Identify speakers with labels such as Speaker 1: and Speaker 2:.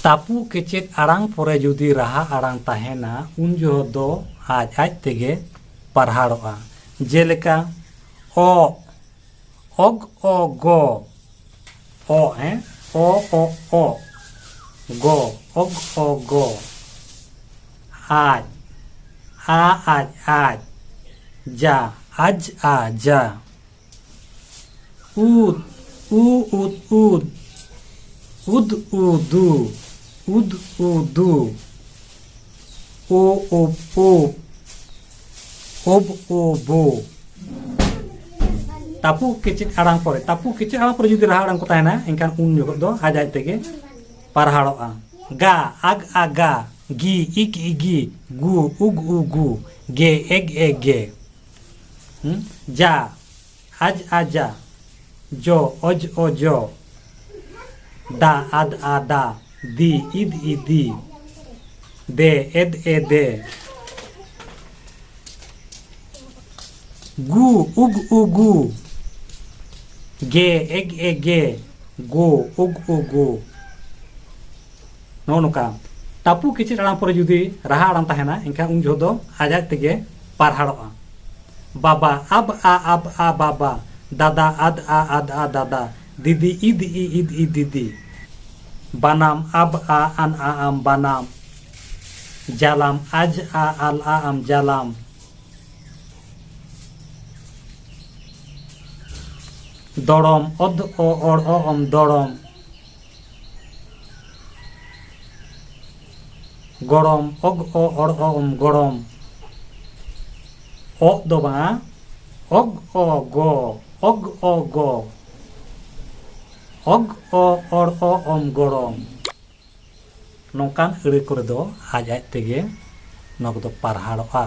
Speaker 1: तापू केचेद आड़ांग परे जुदी राहा आड़ांग ताहेना उन जो दो आज आज तेगे पारहाड़ोआ जेलेका ओ ओग ओ गो ओ ओ गो ओग ओ गो आज आज जा आज आ जा ऊद ऊद उद उदू उद उदू ओ ओबो तापू केचेद आड़ांग परे जुदी राहा आड़ांग को ताहेना एनखान उन जोखो दो आज आज तेगे पारहाड़ोआ गा आग आगा गी इग इगी गु उग उगु गे एग एगे जा आज आजा जो ओज ओजो दा आद आदा दी इद इदी दे एद एदे गु उग उगु गे एग एगे गो उग उगु नोका तापू केचेद आड़ांग परे जुदी राहा आड़ांग ताहेना एनखान उन जो दो आज आज तेगे पारहाड़ोआ बाबा अब आ बाबा दादा आद आ दादा दीदी इद इ दीदी बानाम अब आ अन आम बानाम जालाम आज आल आम जालाम दड़म अद और ओम दड़म गरम अग और ओम गरम ओ दो बा अग ओ गो अग ओ गो अग ओ और ओम गरम नौकान अड़े करे दो आज आज तेगे नोक दो पारहाड़ोआ।